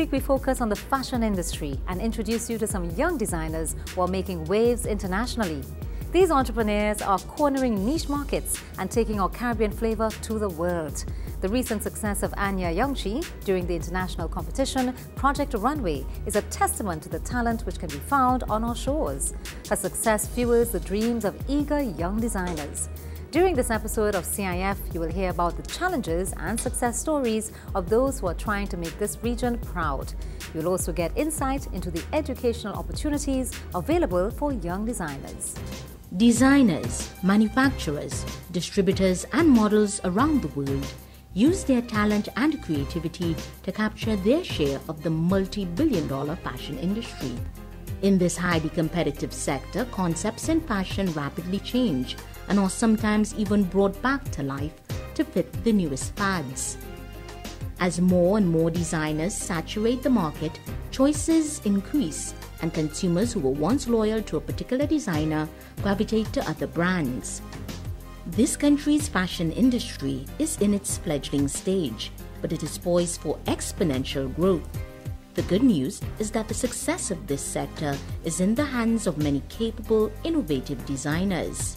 This week we focus on the fashion industry and introduce you to some young designers who are making waves internationally. These entrepreneurs are cornering niche markets and taking our Caribbean flavor to the world. The recent success of Anya Youngchi during the international competition Project Runway is a testament to the talent which can be found on our shores. Her success fuels the dreams of eager young designers. During this episode of CIF, you will hear about the challenges and success stories of those who are trying to make this region proud. You'll also get insight into the educational opportunities available for young designers. Designers, manufacturers, distributors and models around the world use their talent and creativity to capture their share of the multi-billion-dollar fashion industry. In this highly competitive sector, concepts in fashion rapidly change and are sometimes even brought back to life to fit the newest fads. As more and more designers saturate the market, choices increase and consumers who were once loyal to a particular designer gravitate to other brands. This country's fashion industry is in its fledgling stage, but it is poised for exponential growth. The good news is that the success of this sector is in the hands of many capable, innovative designers.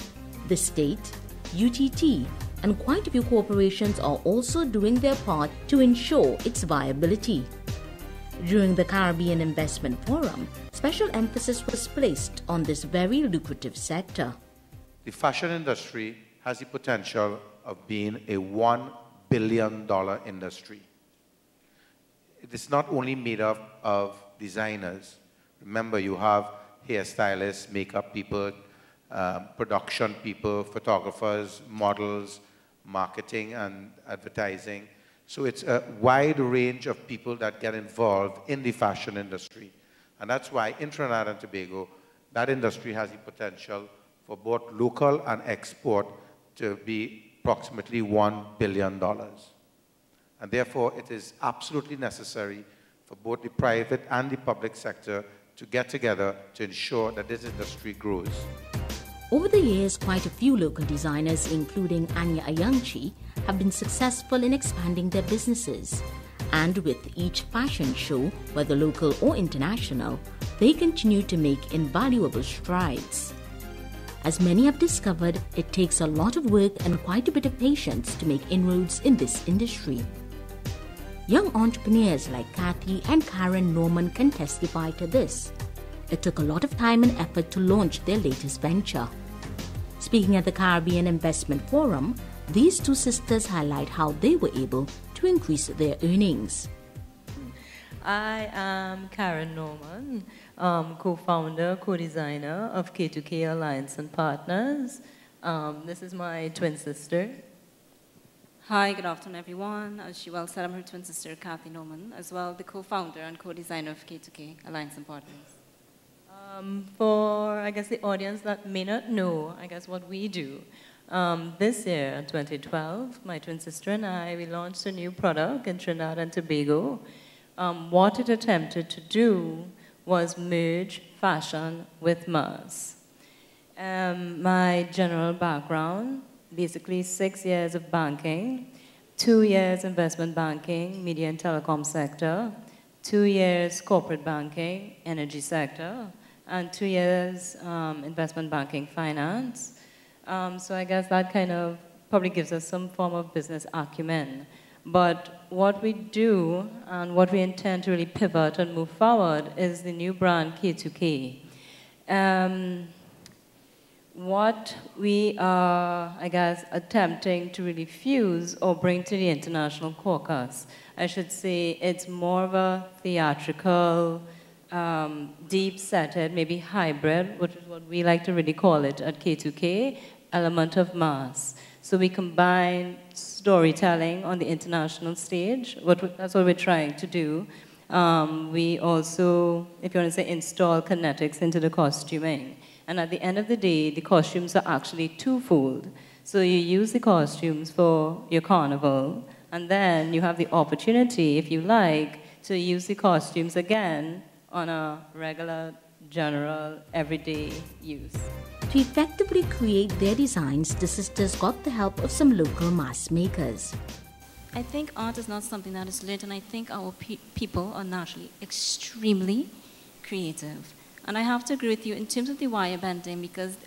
The state, UTT, and quite a few corporations are also doing their part to ensure its viability. During the Caribbean Investment Forum, special emphasis was placed on this very lucrative sector. The fashion industry has the potential of being a $1 billion industry. It is not only made up of designers. Remember, you have hairstylists, makeup people, production people, photographers, models, marketing and advertising. So it's a wide range of people that get involved in the fashion industry. And that's why in Trinidad and Tobago, that industry has the potential for both local and export to be approximately $1 billion. And therefore, it is absolutely necessary for both the private and the public sector to get together to ensure that this industry grows. Over the years, quite a few local designers, including Anya Youngchi, have been successful in expanding their businesses. And with each fashion show, whether local or international, they continue to make invaluable strides. As many have discovered, it takes a lot of work and quite a bit of patience to make inroads in this industry. Young entrepreneurs like Kathy and Karen Norman can testify to this. It took a lot of time and effort to launch their latest venture. Speaking at the Caribbean Investment Forum, these two sisters highlight how they were able to increase their earnings. I am Karen Norman, co-founder, co-designer of K2K Alliance and Partners. This is my twin sister. Hi, good afternoon, everyone. As she well said, I'm her twin sister, Kathy Norman, as well the co-founder and co-designer of K2K Alliance and Partners. For, I guess, the audience that may not know, I guess, what we do, this year, 2012, my twin sister and I, we launched a new product in Trinidad and Tobago. What it attempted to do was merge fashion with mass. My general background, basically 6 years of banking, 2 years investment banking, media and telecom sector, 2 years corporate banking, energy sector, and 2 years investment banking finance. So I guess that kind of probably gives us some form of business acumen. But what we do and what we intend to really pivot and move forward is the new brand K2K. What we are, I guess, attempting to really fuse or bring to the international caucus, I should say it's more of a theatrical, deep-setted, maybe hybrid, which is what we like to really call it at K2K, element of mass. So we combine storytelling on the international stage. That's what we're trying to do. We also, if you want to say, install kinetics into the costuming. And at the end of the day, the costumes are actually twofold. So you use the costumes for your carnival, and then you have the opportunity, if you like, to use the costumes again on a regular, general, everyday use. To effectively create their designs, the sisters got the help of some local mask makers. I think art is not something that is lit, and I think our people are naturally extremely creative. And I have to agree with you in terms of the wire bending, because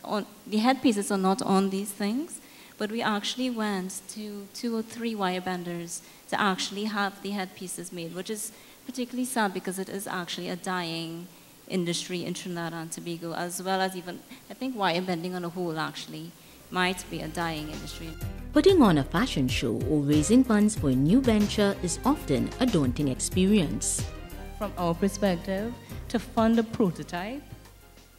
the headpieces are not on these things, but we actually went to 2 or 3 wire benders to actually have the headpieces made, which is particularly sad because it is actually a dying industry in Trinidad and Tobago, as well as even, I think wire bending on a whole actually might be a dying industry. Putting on a fashion show or raising funds for a new venture is often a daunting experience. From our perspective, to fund a prototype,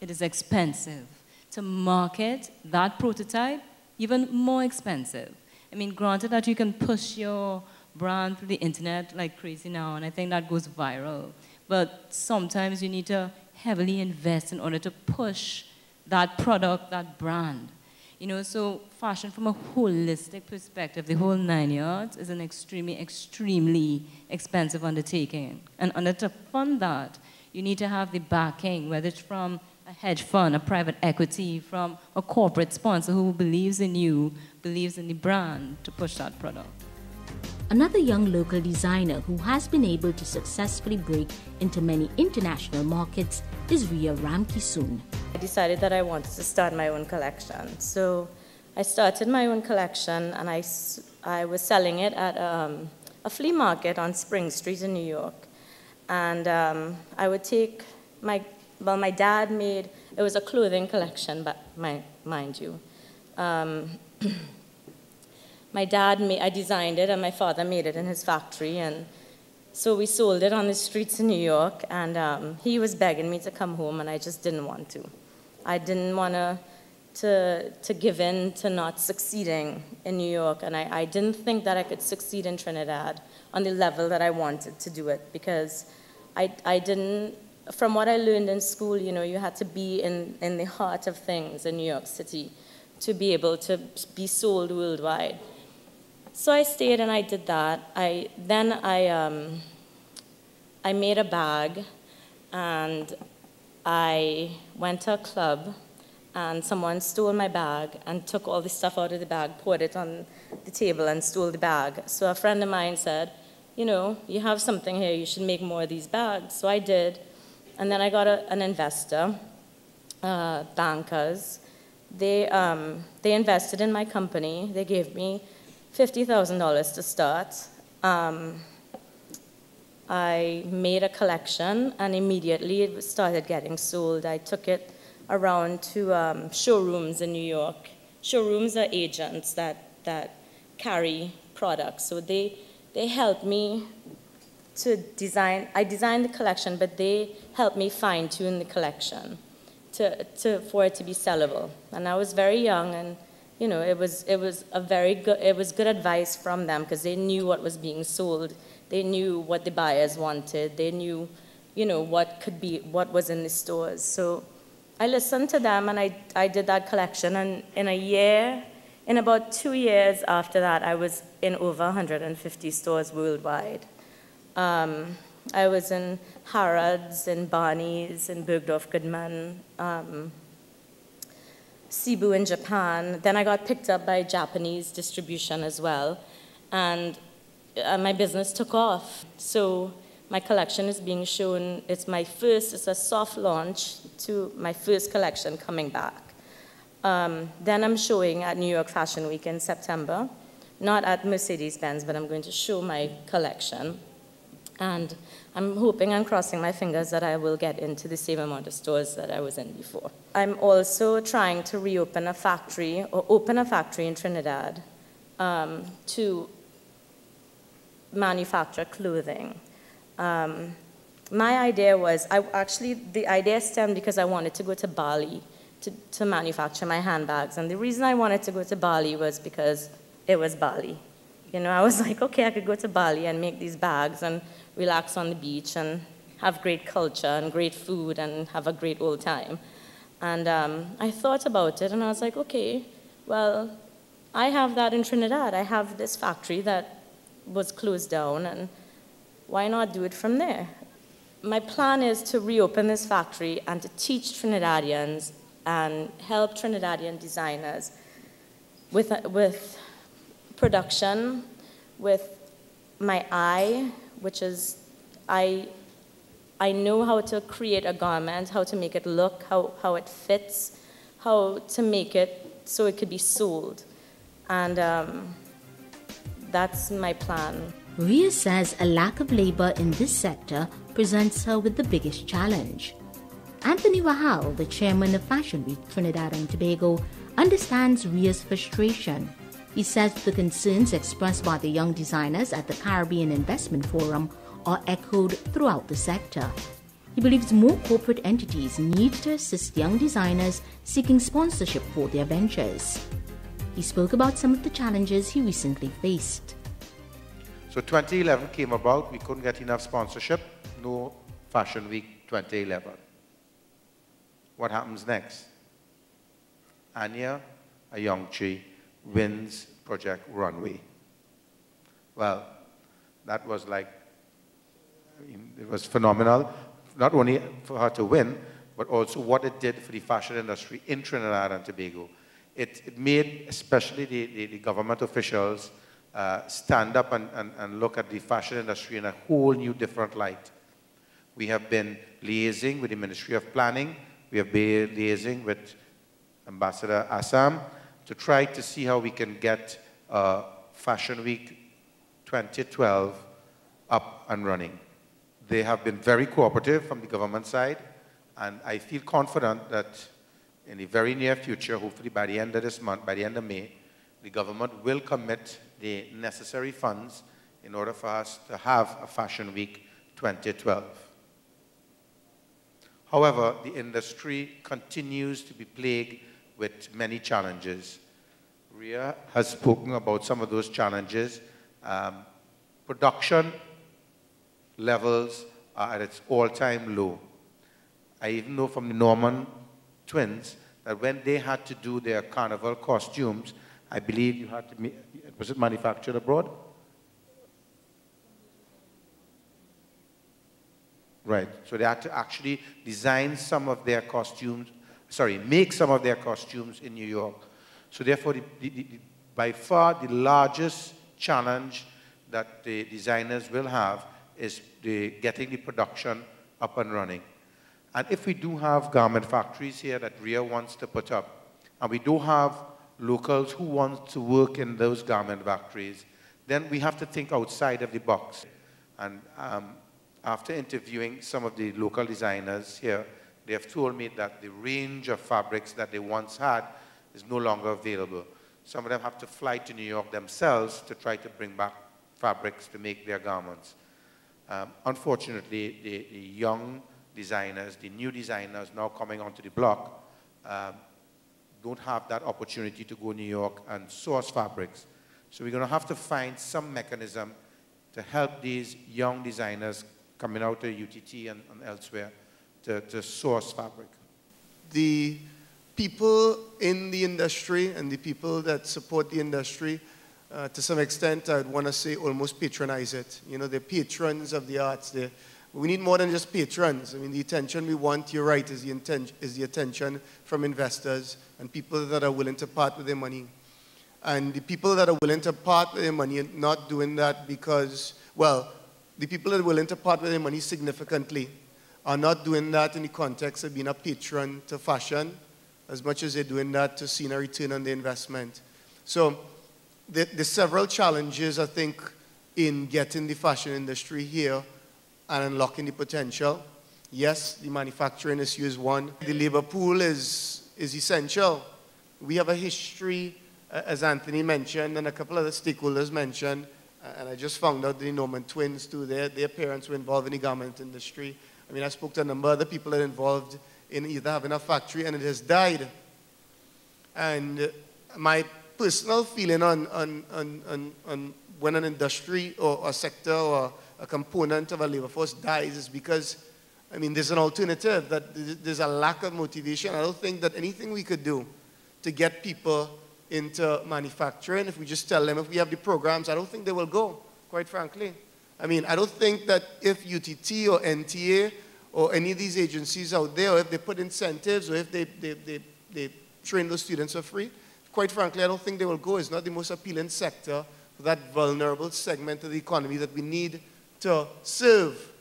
it is expensive. To market that prototype, even more expensive. I mean, granted that you can push your brand through the internet like crazy now, and I think that goes viral. But sometimes you need to heavily invest in order to push that product, that brand. You know, so fashion from a holistic perspective, the whole 9 yards, is an extremely, extremely expensive undertaking. And in order to fund that, you need to have the backing, whether it's from a hedge fund, a private equity, from a corporate sponsor who believes in you, believes in the brand to push that product. Another young local designer who has been able to successfully break into many international markets is Ria Ramkisoon. I decided that I wanted to start my own collection. So I started my own collection, and I was selling it at a flea market on Spring Street in New York. And I would take my dad made, it was a clothing collection, but mind you. My dad I designed it, and my father made it in his factory, and so we sold it on the streets in New York, and he was begging me to come home, and I just didn't want to. I didn't want to give in to not succeeding in New York, and I didn't think that I could succeed in Trinidad on the level that I wanted to do it, because I didn't, from what I learned in school, you know, you had to be in the heart of things in New York City to be able to be sold worldwide. So I stayed and I did that. Then I made a bag, and I went to a club, and someone stole my bag and took all the stuff out of the bag, poured it on the table, and stole the bag. So a friend of mine said, you know, you have something here, you should make more of these bags. So I did, and then I got an investor, bankers. They invested in my company. They gave me $50,000 to start. I made a collection, and immediately it started getting sold. I took it around to showrooms in New York. Showrooms are agents that carry products. So they helped me to design. I designed the collection, but they helped me fine-tune the collection for it to be sellable. And I was very young, and you know, it was good advice from them, because they knew what was being sold. They knew what the buyers wanted. They knew, you know, what was in the stores. So I listened to them, and I did that collection. And in about 2 years after that, I was in over 150 stores worldwide. I was in Harrods, in Barney's, in Bergdorf Goodman, Cebu in Japan. Then I got picked up by Japanese distribution as well. And my business took off. So my collection is being shown. It's a soft launch to my first collection coming back. Then I'm showing at New York Fashion Week in September. Not at Mercedes-Benz, but I'm going to show my collection. And I'm hoping and crossing my fingers that I will get into the same amount of stores that I was in before. I'm also trying to reopen a factory, or open a factory in Trinidad to manufacture clothing. My idea was, the idea stemmed because I wanted to go to Bali to manufacture my handbags. And the reason I wanted to go to Bali was because it was Bali. You know, I was like, okay, I could go to Bali and make these bags and relax on the beach and have great culture and great food and have a great old time. And I thought about it, and I was like, okay, well, I have that in Trinidad. I have this factory that was closed down, and why not do it from there? My plan is to reopen this factory and to teach Trinidadians and help Trinidadian designers with production, with my eye, which is, I know how to create a garment, how to make it look, how it fits, how to make it so it could be sold. And that's my plan. Ria says a lack of labor in this sector presents her with the biggest challenge. Anthony Wahal, the chairman of Fashion Week Trinidad and Tobago, understands Ria's frustration. He says the concerns expressed by the young designers at the Caribbean Investment Forum are echoed throughout the sector. He believes more corporate entities need to assist young designers seeking sponsorship for their ventures. He spoke about some of the challenges he recently faced. So 2011 came about, we couldn't get enough sponsorship, no Fashion Week 2011. What happens next? Anya Ayongchi wins Project Runway. Well, that was like, it was phenomenal, not only for her to win, but also what it did for the fashion industry in Trinidad and Tobago. It made especially the government officials stand up and look at the fashion industry in a whole new different light. We have been liaising with the Ministry of Planning. We have been liaising with Ambassador Assam to try to see how we can get Fashion Week 2012 up and running. They have been very cooperative from the government side, and I feel confident that in the very near future, hopefully by the end of this month, by the end of May, the government will commit the necessary funds in order for us to have a Fashion Week 2012. However, the industry continues to be plagued with many challenges. Ria has spoken about some of those challenges. Production levels are at its all-time low. I even know from the Norman twins that when they had to do their carnival costumes, I believe you had to, was it manufactured abroad? Right, so they had to actually design some of their costumes, make some of their costumes in New York. So therefore, by far the largest challenge that the designers will have is getting the production up and running. And if we do have garment factories here that Ria wants to put up, and we do have locals who want to work in those garment factories, then we have to think outside of the box. And after interviewing some of the local designers here, they have told me that the range of fabrics that they once had is no longer available. Some of them have to fly to New York themselves to try to bring back fabrics to make their garments. Unfortunately, the young designers, the new designers now coming onto the block, don't have that opportunity to go to New York and source fabrics. So we're going to have to find some mechanism to help these young designers coming out of UTT and elsewhere to source fabric. The people in the industry and the people that support the industry, to some extent, I'd want to say almost patronize it. You know, they're patrons of the arts. We need more than just patrons. I mean, the attention we want, you're right, is the attention from investors and people that are willing to part with their money. And the people that are willing to part with their money are not doing that because, well, the people that are willing to part with their money significantly are not doing that in the context of being a patron to fashion as much as they're doing that to see a return on the investment. So there's several challenges, I think, in getting the fashion industry here and unlocking the potential. Yes, the manufacturing issue is one. The labor pool is essential. We have a history, as Anthony mentioned, and a couple other stakeholders mentioned, and I just found out the Norman twins too, their parents were involved in the garment industry. I mean, I spoke to a number of other people that are involved in either having a factory and it has died. And my personal feeling on when an industry or a sector or a component of a labor force dies is because, I mean, there's an alternative, that there's a lack of motivation. I don't think that anything we could do to get people into manufacturing, if we just tell them if we have the programs, I don't think they will go, quite frankly. I mean, I don't think that if UTT or NTA or any of these agencies out there, or if they put incentives, or if they train those students for free, quite frankly, I don't think they will go. It's not the most appealing sector for that vulnerable segment of the economy that we need to serve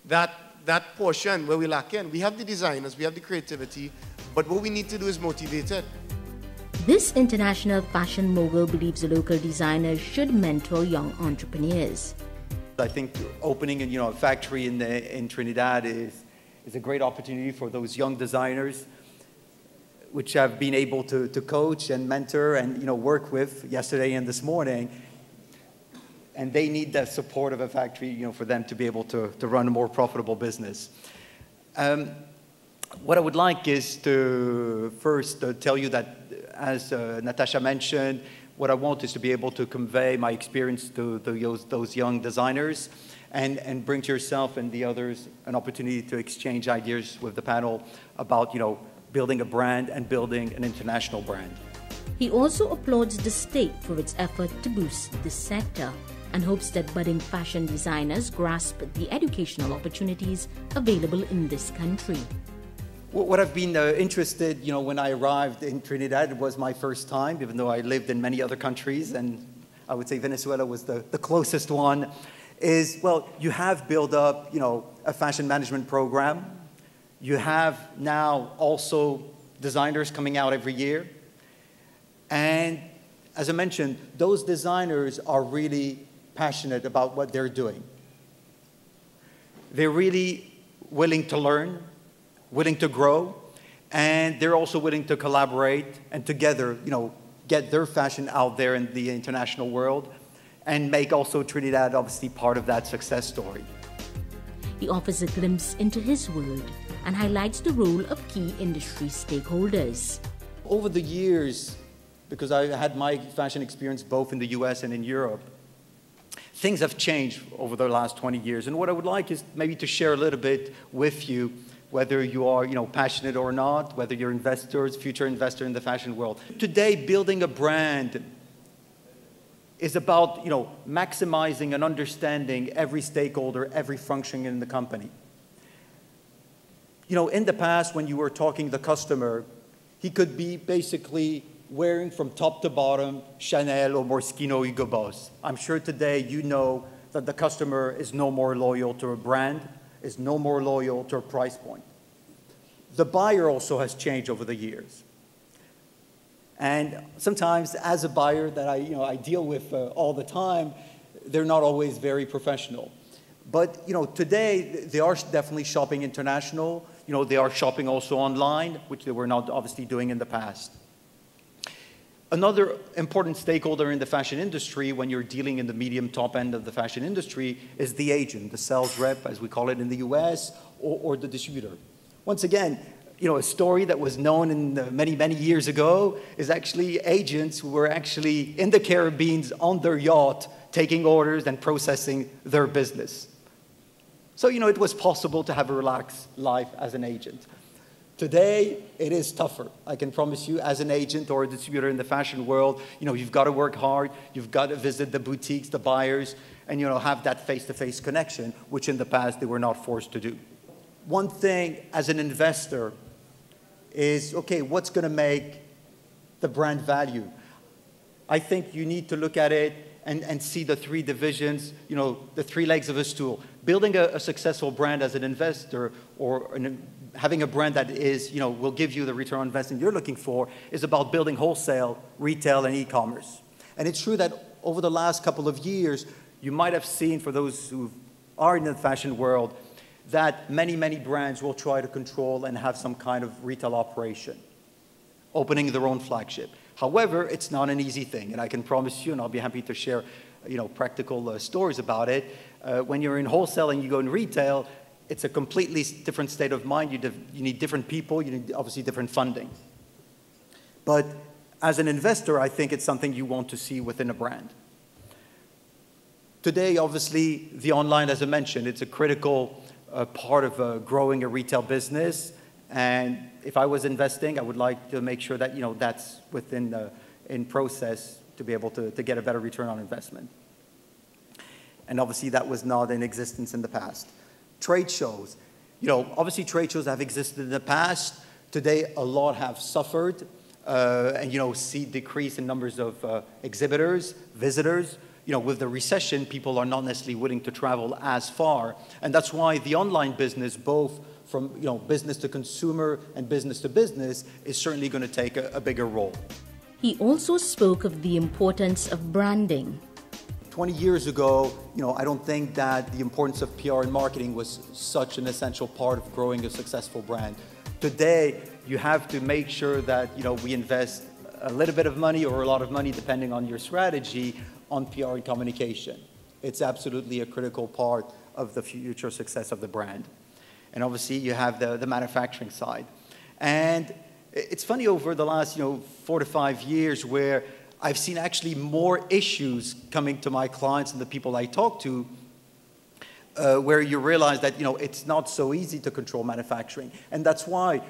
that portion where we lack in. We have the designers, we have the creativity, but what we need to do is motivate it. This international fashion mogul believes the local designers should mentor young entrepreneurs. I think opening a factory in Trinidad is a great opportunity for those young designers, which I've been able to coach and mentor and work with yesterday and this morning. And they need that support of a factory, for them to be able to run a more profitable business. What I would like is to first tell you that, as Natasha mentioned, what I want is to be able to convey my experience to those young designers and bring to yourself and the others an opportunity to exchange ideas with the panel about, building a brand and building an international brand. He also applauds the state for its effort to boost this sector and hopes that budding fashion designers grasp the educational opportunities available in this country. What I've been interested, when I arrived in Trinidad, it was my first time, even though I lived in many other countries, and I would say Venezuela was the closest one, is, well, you have built up, a fashion management program. You have now also designers coming out every year. And as I mentioned, those designers are really passionate about what they're doing. They're really willing to learn, willing to grow, and they're also willing to collaborate and together, get their fashion out there in the international world and make also Trinidad obviously part of that success story. He offers a glimpse into his world and highlights the role of key industry stakeholders. Over the years, because I had my fashion experience both in the US and in Europe, things have changed over the last 20 years. And what I would like is maybe to share a little bit with you, whether you are passionate or not, whether you're investors, future investor in the fashion world. Today, building a brand is about maximizing and understanding every stakeholder, every function in the company. In the past, when you were talking to the customer, he could be basically wearing from top to bottom Chanel or Moschino Hugo Boss. I'm sure today that the customer is no more loyal to a brand, is no more loyal to a price point. The buyer also has changed over the years. And sometimes as a buyer that I deal with all the time, they're not always very professional. But today they are definitely shopping international. They are shopping also online, which they were not obviously doing in the past. Another important stakeholder in the fashion industry when you're dealing in the medium top end of the fashion industry is the agent, the sales rep, as we call it in the US, or the distributor. Once again, a story that was known in many, many years ago is actually agents who were actually in the Caribbean on their yacht taking orders and processing their business. So, it was possible to have a relaxed life as an agent. Today, it is tougher. I can promise you, as an agent or a distributor in the fashion world, you've got to work hard, you've got to visit the boutiques, the buyers, and, have that face-to-face connection, which in the past they were not forced to do. One thing as an investor is, okay, what's going to make the brand value? I think you need to look at it and see the three divisions, the three legs of a stool. Building a successful brand as an investor or having a brand that is, will give you the return on investment you're looking for is about building wholesale, retail, and e-commerce. And it's true that over the last couple of years, you might have seen, for those who are in the fashion world, that many, many brands will try to control and have some kind of retail operation, opening their own flagship. However, it's not an easy thing, and I can promise you, and I'll be happy to share, practical stories about it. When you're in wholesale and you go in retail, it's a completely different state of mind. You need different people. You need obviously different funding. But as an investor, I think it's something you want to see within a brand. Today, obviously, the online, as I mentioned, it's a critical part of growing a retail business. And if I was investing, I would like to make sure that that's within in process to be able to get a better return on investment. And obviously, that was not in existence in the past. Trade shows. Obviously trade shows have existed in the past. Today, a lot have suffered and, see decrease in numbers of exhibitors, visitors. with the recession, people are not necessarily willing to travel as far. And that's why the online business, both from business to consumer and business to business, is certainly going to take a bigger role. He also spoke of the importance of branding. 20 years ago, I don't think that the importance of PR and marketing was such an essential part of growing a successful brand. Today, you have to make sure that, we invest a little bit of money or a lot of money, depending on your strategy, on PR and communication. It's absolutely a critical part of the future success of the brand. And obviously, you have the manufacturing side. And it's funny, over the last, 4 to 5 years, where I've seen actually more issues coming to my clients and the people I talk to, where you realize that, it's not so easy to control manufacturing. And that's why,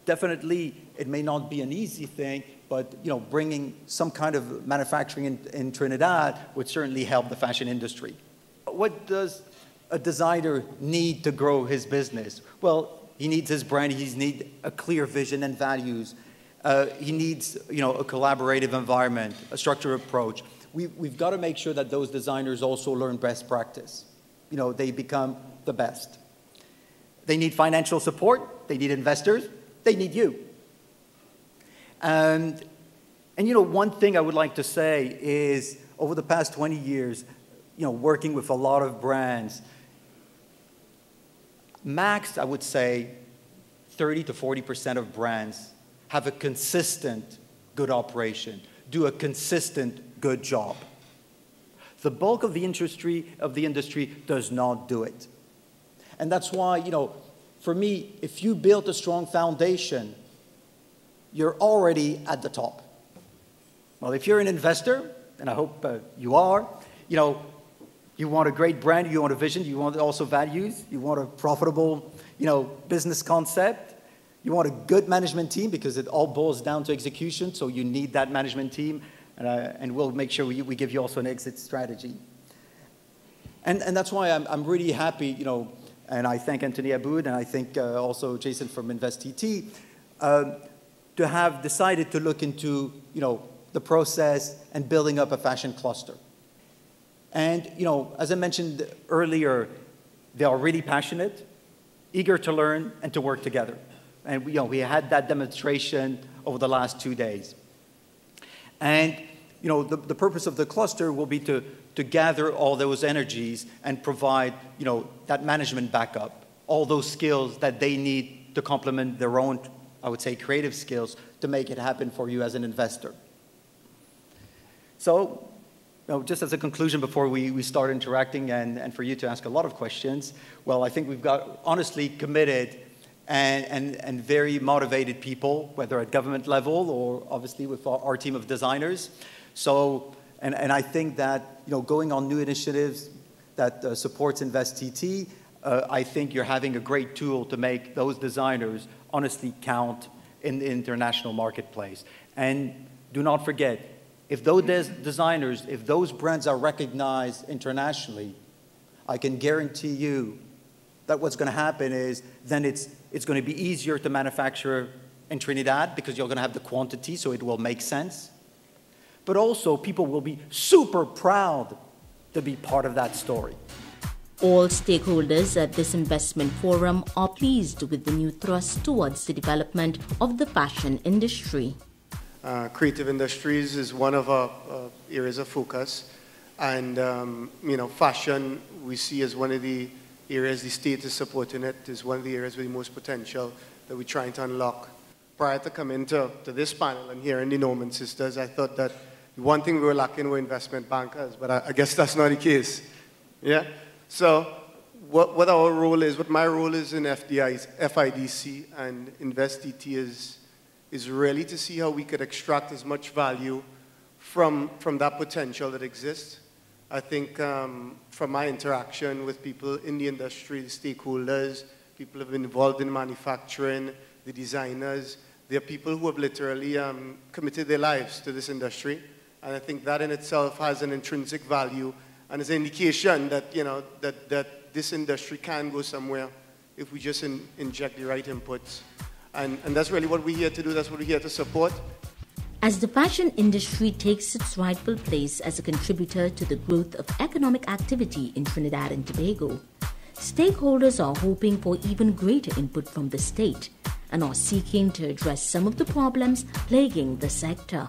definitely, it may not be an easy thing, but, bringing some kind of manufacturing in Trinidad would certainly help the fashion industry. What does a designer need to grow his business? Well, he needs his brand, he needs a clear vision and values. He needs, a collaborative environment, a structured approach. We've got to make sure that those designers also learn best practice. They become the best. They need financial support, they need investors, they need you. And one thing I would like to say is, over the past 20 years, working with a lot of brands, max, I would say, 30 to 40% of brands have a consistent good operation, do a consistent good job. The bulk of the industry does not do it. And that's why, for me, if you build a strong foundation, you're already at the top. Well, if you're an investor, and I hope you are, you want a great brand, you want a vision, you want also values, you want a profitable, business concept, you want a good management team, because it all boils down to execution, so you need that management team, and we'll make sure we give you also an exit strategy. And that's why I'm really happy, and I thank Anthony Aboud, and I think also Jason from InvestTT, to have decided to look into, the process and building up a fashion cluster. And, as I mentioned earlier, they are really passionate, eager to learn and to work together. And, we had that demonstration over the last 2 days. And, the purpose of the cluster will be to gather all those energies and provide, that management backup, all those skills that they need to complement their own, I would say, creative skills to make it happen for you as an investor. So, just as a conclusion before we start interacting and for you to ask a lot of questions, well, I think we've got honestly committed and very motivated people, whether at government level or obviously with our team of designers. So, and I think that, going on new initiatives that supports InvestTT, I think you're having a great tool to make those designers honestly count in the international marketplace. And do not forget, if those designers, if those brands are recognized internationally, I can guarantee you that what's going to happen is then it's going to be easier to manufacture in Trinidad because you're going to have the quantity, so it will make sense. But also, people will be super proud to be part of that story. All stakeholders at this investment forum are pleased with the new thrust towards the development of the fashion industry. Creative industries is one of our areas of focus, and fashion we see as one of the areas the state is supporting. It is one of the areas with the most potential that we're trying to unlock. Prior to coming to this panel and hearing the Norman sisters, I thought that the one thing we were lacking were investment bankers, but I guess that's not the case. Yeah. So what our role is, what my role is in FIDC and InvestTT is really to see how we could extract as much value from that potential that exists. I think from my interaction with people in the industry, the stakeholders, people who have been involved in manufacturing, the designers, they are people who have literally committed their lives to this industry. And I think that in itself has an intrinsic value and is an indication that, that this industry can go somewhere if we just inject the right inputs. And that's really what we're here to do. That's what we're here to support. As the fashion industry takes its rightful place as a contributor to the growth of economic activity in Trinidad and Tobago, stakeholders are hoping for even greater input from the state and are seeking to address some of the problems plaguing the sector.